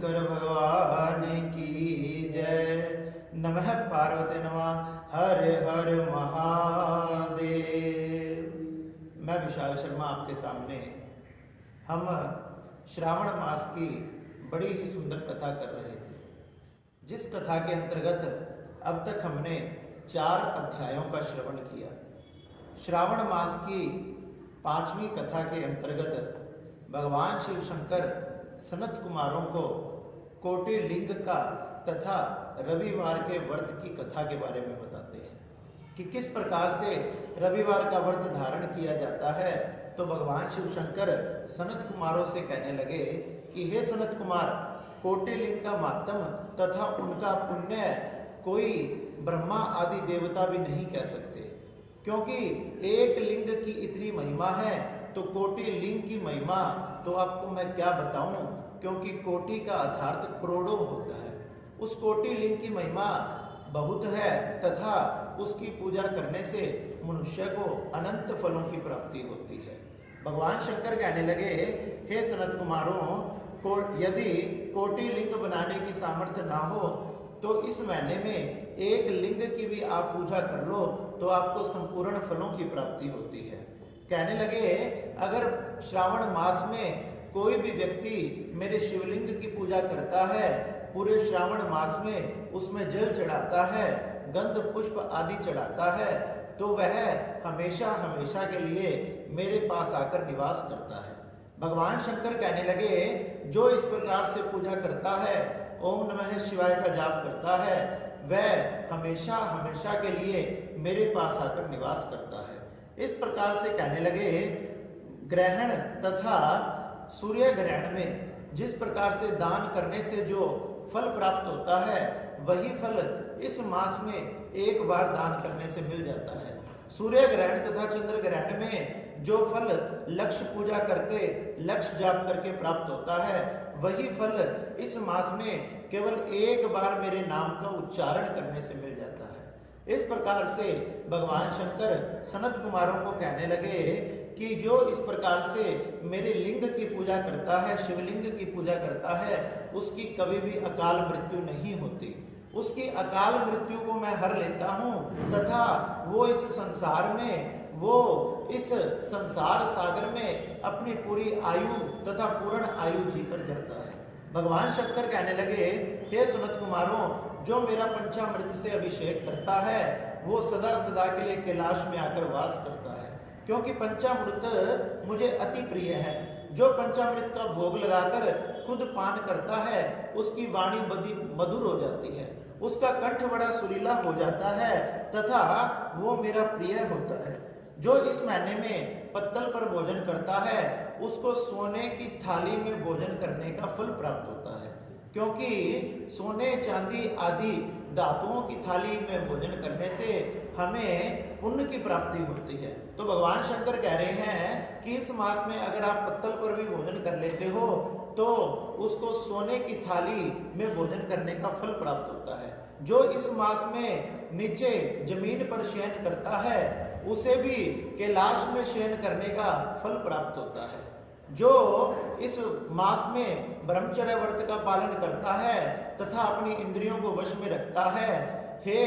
शंकर भगवान की जय। नमः पार्वती नमः। हर हर महादेव। मैं विशाल शर्मा आपके सामने हम श्रावण मास की बड़ी ही सुंदर कथा कर रहे थे, जिस कथा के अंतर्गत अब तक हमने 4 अध्यायों का श्रवण किया। श्रावण मास की 5वीं कथा के अंतर्गत भगवान शिव शंकर सनत कुमारों को कोटि लिंग का तथा रविवार के व्रत की कथा के बारे में बताते हैं कि किस प्रकार से रविवार का व्रत धारण किया जाता है। तो भगवान शिव शंकर सनत कुमारों से कहने लगे कि हे सनत कुमार, कोटि लिंग का मातम तथा उनका पुण्य कोई ब्रह्मा आदि देवता भी नहीं कह सकते, क्योंकि एक लिंग की इतनी महिमा है तो कोटि लिंग की महिमा तो आपको मैं क्या बताऊं, क्योंकि कोटि का अर्थात करोड़ों होता है। उस कोटि लिंग की महिमा बहुत है तथा उसकी पूजा करने से मनुष्य को अनंत फलों की प्राप्ति होती है। भगवान शंकर कहने लगे, हे सनत कुमारों, यदि कोटि लिंग बनाने की सामर्थ्य ना हो तो इस महीने में एक लिंग की भी आप पूजा कर लो तो आपको संपूर्ण फलों की प्राप्ति होती है। कहने लगे, अगर श्रावण मास में कोई भी व्यक्ति मेरे शिवलिंग की पूजा करता है, पूरे श्रावण मास में उसमें जल चढ़ाता है, गंध पुष्प आदि चढ़ाता है, तो वह हमेशा हमेशा के लिए मेरे पास आकर निवास करता है। भगवान शंकर कहने लगे, जो इस प्रकार से पूजा करता है, ओम नमः शिवाय का जाप करता है, वह हमेशा हमेशा के लिए मेरे पास आकर निवास करता है। इस प्रकार से कहने लगे, ग्रहण तथा सूर्य ग्रहण में जिस प्रकार से दान करने से जो फल प्राप्त होता है, वही फल इस मास में एक बार दान करने से मिल जाता है। सूर्य ग्रहण तथा चंद्र ग्रहण में जो फल लक्ष्य पूजा करके, लक्ष्य जाप करके प्राप्त होता है, वही फल इस मास में केवल एक बार मेरे नाम का उच्चारण करने से मिल जाता है। इस प्रकार से भगवान शंकर सनत कुमारों को कहने लगे कि जो इस प्रकार से मेरे लिंग की पूजा करता है, शिवलिंग की पूजा करता है, उसकी कभी भी अकाल मृत्यु नहीं होती। उसकी अकाल मृत्यु को मैं हर लेता हूँ तथा वो इस संसार सागर में अपनी पूरी आयु तथा पूर्ण आयु जीकर जाता है। भगवान शंकर कहने लगे, हे सनत कुमारों, जो मेरा पंचामृत से अभिषेक करता है वो सदा सदा के लिए कैलाश में आकर वास करता है, क्योंकि पंचामृत मुझे अति प्रिय है। जो पंचामृत का भोग लगाकर खुद पान करता है, उसकी वाणी बड़ी मधुर हो जाती है, उसका कंठ बड़ा सुरीला हो जाता है तथा वो मेरा प्रिय होता है। जो इस महीने में पत्तल पर भोजन करता है, उसको सोने की थाली में भोजन करने का फल प्राप्त होता है, क्योंकि सोने चांदी आदि धातुओं की थाली में भोजन करने से हमें पुण्य की प्राप्ति होती है। तो भगवान शंकर कह रहे हैं कि इस मास में अगर आप पत्तल पर भी भोजन कर लेते हो तो उसको सोने की थाली में भोजन करने का फल प्राप्त होता है। जो इस मास में नीचे जमीन पर शयन करता है, उसे भी कैलाश में शयन करने का फल प्राप्त होता है। जो इस मास में ब्रह्मचर्य व्रत का पालन करता है तथा अपनी इंद्रियों को वश में रखता है, हे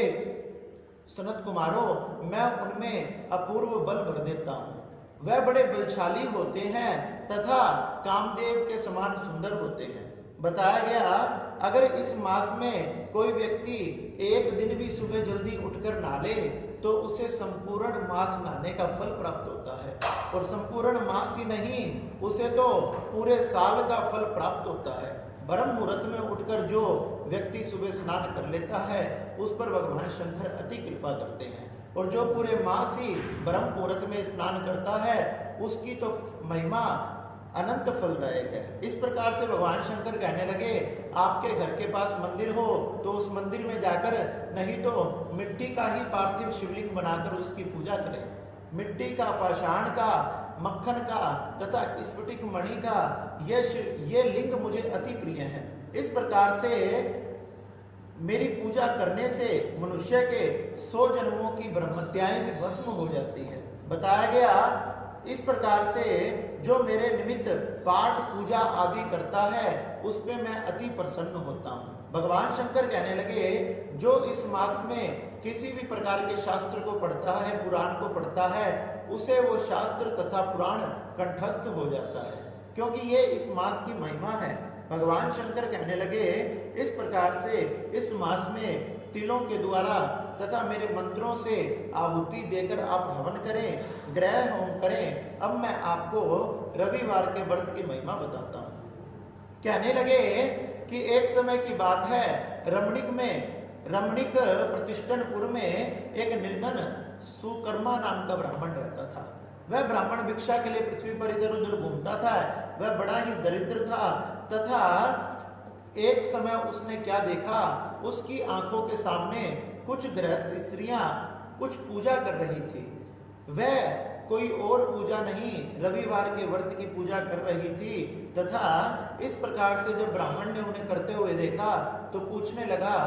सनत कुमारों, मैं उनमें अपूर्व बल भर देता हूँ। वह बड़े बलशाली होते हैं तथा कामदेव के समान सुंदर होते हैं। बताया गया, अगर इस मास में कोई व्यक्ति एक दिन भी सुबह जल्दी उठकर नहा ले तो उसे संपूर्ण मास नहाने का फल प्राप्त होता है, और संपूर्ण मास ही नहीं, उसे तो पूरे साल का फल प्राप्त होता है। ब्रह्म मुहूर्त में उठकर जो व्यक्ति सुबह स्नान कर लेता है, उस पर भगवान शंकर अति कृपा करते हैं, और जो पूरे मास ही ब्रह्म मुहूर्त में स्नान करता है, उसकी तो महिमा अनंत फलदायक है। इस प्रकार से भगवान शंकर कहने लगे, आपके घर के पास मंदिर हो तो उस मंदिर में जाकर, नहीं तो मिट्टी का ही पार्थिव शिवलिंग बनाकर उसकी पूजा करें। मिट्टी का, पाषाण का, मक्खन का तथा स्फटिक मणि का ये लिंग मुझे अति प्रिय है। इस प्रकार से मेरी पूजा करने से मनुष्य के 100 जन्मों की ब्रह्मत्याएं भी भस्म हो जाती है। बताया गया, इस प्रकार से जो मेरे निमित्त पाठ पूजा आदि करता है उस पे मैं अति प्रसन्न होता हूँ। भगवान शंकर कहने लगे, जो इस मास में किसी भी प्रकार के शास्त्र को पढ़ता है, पुराण को पढ़ता है, उसे वो शास्त्र तथा पुराण कंठस्थ हो जाता है, क्योंकि ये इस मास की महिमा है। भगवान शंकर कहने लगे, इस प्रकार से इस मास में तिलों के द्वारा तथा मेरे मंत्रों से आहुति देकर आप हवन करें, ग्रह होम करें। अब मैं आपको रविवार के व्रत की महिमा बताता हूँ। कहने लगे कि एक समय की बात है, रमणीक प्रतिष्ठनपुर में एक निर्धन सुकर्मा नाम का ब्राह्मण रहता था। वह ब्राह्मण भिक्षा के लिए पृथ्वी पर इधर उधर घूमता था। वह बड़ा ही दरिद्र था तथा एक समय उसने क्या देखा, उसकी आंखों के सामने कुछ गृहस्थ स्त्रियां कुछ पूजा कर रही थी। वह कोई और पूजा नहीं, रविवार के व्रत की पूजा कर रही थी तथा इस प्रकार से जब ब्राह्मण ने उन्हें करते हुए देखा तो पूछने लगा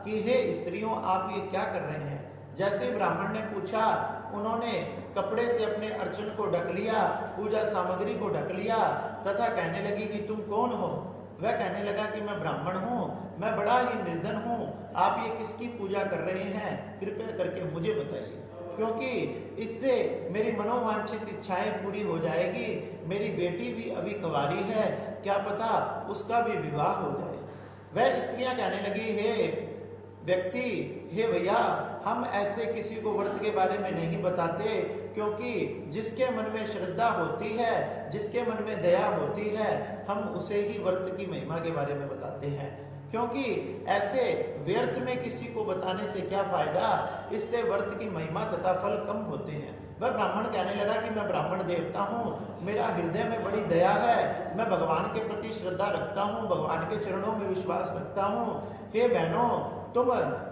कि हे स्त्रियों, आप ये क्या कर रहे हैं। जैसे ब्राह्मण ने पूछा, उन्होंने कपड़े से अपने अर्चन को ढक लिया, पूजा सामग्री को ढक लिया तथा कहने लगी कि तुम कौन हो। वह कहने लगा कि मैं ब्राह्मण हूँ, मैं बड़ा ही निर्धन हूँ, आप ये किसकी पूजा कर रहे हैं, कृपया करके मुझे बताइए, क्योंकि इससे मेरी मनोवांछित इच्छाएं पूरी हो जाएगी। मेरी बेटी भी अभी कुंवारी है, क्या पता उसका भी विवाह हो जाए। वह स्त्रियां कहने लगी, हे व्यक्ति, हे भैया, हम ऐसे किसी को व्रत के बारे में नहीं बताते, क्योंकि जिसके मन में श्रद्धा होती है, जिसके मन में दया होती है, हम उसे ही व्रत की महिमा के बारे में बताते हैं। क्योंकि ऐसे व्यर्थ में किसी को बताने से क्या फायदा, इससे व्रत की महिमा तथा फल कम होते हैं। वह ब्राह्मण कहने लगा कि मैं ब्राह्मण देवता हूँ, मेरा हृदय में बड़ी दया है, मैं भगवान के प्रति श्रद्धा रखता हूँ, भगवान के चरणों में विश्वास रखता हूँ। हे बहनों, तुम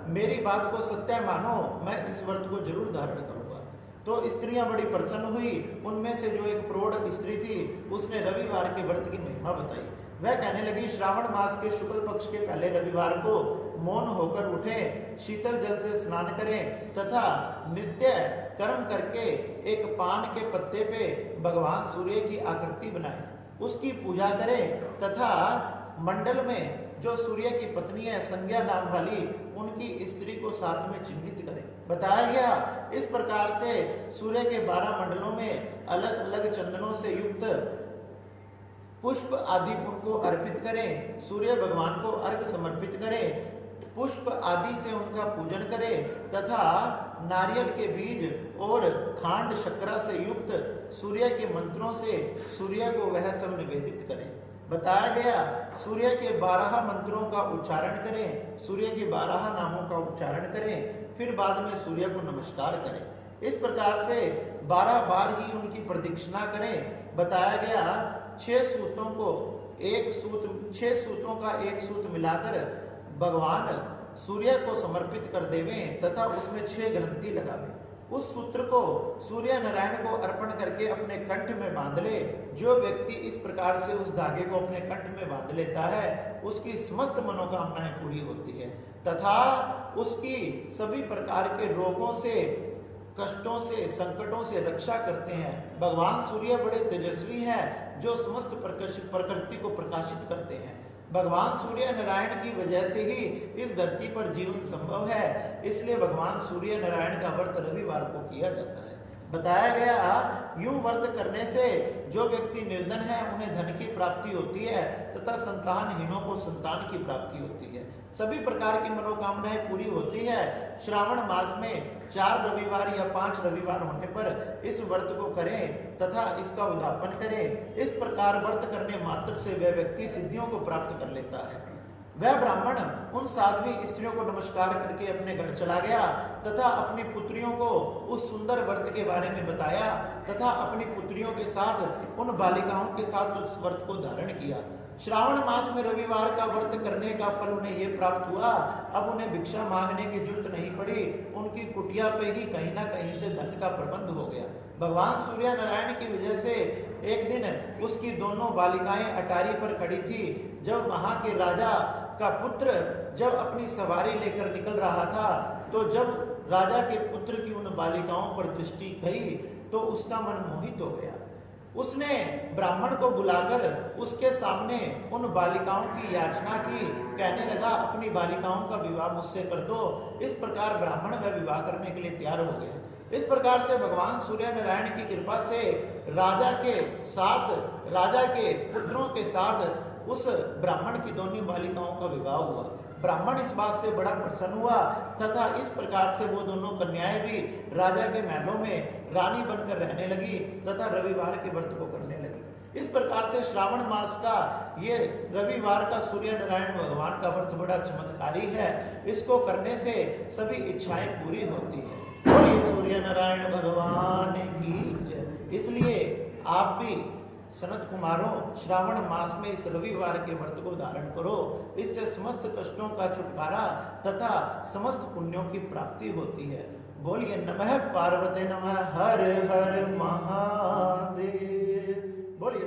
मेरी बात को सत्य मानो, मैं इस व्रत को जरूर धारण करूंगा। तो स्त्रियां बड़ी प्रसन्न हुई। उनमें से जो एक प्रौढ़ स्त्री थी, उसने रविवार के व्रत की महिमा बताई। वह कहने लगी, श्रावण मास के शुक्ल पक्ष के पहले रविवार को मौन होकर उठें, शीतल जल से स्नान करें तथा नित्य कर्म करके एक पान के पत्ते पे भगवान सूर्य की आकृति बनाएं, उसकी पूजा करें तथा मंडल में जो सूर्य की पत्नी है संज्ञा नाम वाली, उनकी स्त्री को साथ में चिन्हित करें। बताया गया इस प्रकार से सूर्य के 12 मंडलों में अलग अलग चंदनों से युक्त पुष्प आदि उनको अर्पित करें, सूर्य भगवान को अर्घ समर्पित करें, पुष्प आदि से उनका पूजन करें तथा नारियल के बीज और खांड शक्करा से युक्त सूर्य के मंत्रों से सूर्य को वह सब निवेदित करें। बताया गया सूर्य के 12 मंत्रों का उच्चारण करें, सूर्य के 12 नामों का उच्चारण करें, फिर बाद में सूर्य को नमस्कार करें। इस प्रकार से 12 बार ही उनकी प्रदक्षिणा करें। बताया गया 6 सूतों का एक सूत मिलाकर भगवान सूर्य को समर्पित कर देवें तथा उसमें 6 ग्रंथि लगावें। उस सूत्र को सूर्य नारायण को अर्पण करके अपने कंठ में बांध ले। जो व्यक्ति इस प्रकार से उस धागे को अपने कंठ में बांध लेता है, उसकी समस्त मनोकामनाएं पूरी होती है तथा उसकी सभी प्रकार के रोगों से, कष्टों से, संकटों से रक्षा करते हैं। भगवान सूर्य बड़े तेजस्वी हैं, जो समस्त प्रकृति को प्रकाशित करते हैं। भगवान सूर्य नारायण की वजह से ही इस धरती पर जीवन संभव है, इसलिए भगवान सूर्य नारायण का व्रत रविवार को किया जाता है। बताया गया यूं व्रत करने से जो व्यक्ति निर्धन है उन्हें धन की प्राप्ति होती है तथा संतानहीनों को संतान की प्राप्ति होती है, सभी प्रकार की मनोकामनाएं पूरी होती है। श्रावण मास में 4 रविवार या 5 रविवार होने पर इस व्रत को करें तथा इसका उद्यापन करें। इस प्रकार व्रत करने मात्र से वह व्यक्ति सिद्धियों को प्राप्त कर लेता है। वह ब्राह्मण उन साध्वी स्त्रियों को नमस्कार करके अपने घर चला गया तथा अपनी पुत्रियों को उस सुंदर व्रत के बारे में बताया तथा अपनी पुत्रियों के साथ, उन बालिकाओं के साथ उस व्रत को धारण किया। श्रावण मास में रविवार का व्रत करने का फल उन्हें ये प्राप्त हुआ। अब उन्हें भिक्षा मांगने की जरूरत नहीं पड़ी, उनकी कुटिया पे ही कहीं ना कहीं से धन का प्रबंध हो गया। भगवान सूर्य नारायण की वजह से एक दिन उसकी दोनों बालिकाएं अटारी पर खड़ी थी। जब वहां के राजा का पुत्र जब अपनी सवारी लेकर निकल रहा था, तो जब राजा के पुत्र की उन बालिकाओं पर दृष्टि गई तो उसका मन मोहित हो गया। उसने ब्राह्मण को बुलाकर उसके सामने उन बालिकाओं की याचना की, कहने लगा अपनी बालिकाओं का विवाह मुझसे कर दो। इस प्रकार ब्राह्मण वह विवाह करने के लिए तैयार हो गया। इस प्रकार से भगवान सूर्य नारायण की कृपा से राजा के पुत्रों के साथ उस ब्राह्मण की दोनों बालिकाओं का विवाह हुआ। ब्राह्मण इस बात से बड़ा प्रसन्न हुआ तथा इस प्रकार से वो दोनों कन्याएं भी राजा के महलों में रानी बनकर रहने लगी तथा रविवार के व्रत को करने लगी। इस प्रकार से श्रावण मास का ये रविवार का सूर्य नारायण भगवान का व्रत बड़ा चमत्कारी है। इसको करने से सभी इच्छाएं पूरी होती है। बोलिए सूर्य नारायण भगवान की जय। इसलिए आप भी सनत कुमारों श्रावण मास में इस रविवार के व्रत को धारण करो। इससे समस्त कष्टों का छुटकारा तथा समस्त पुण्यों की प्राप्ति होती है। बोलिए नमः पार्वती नमः हर हर महादेव। बोलिए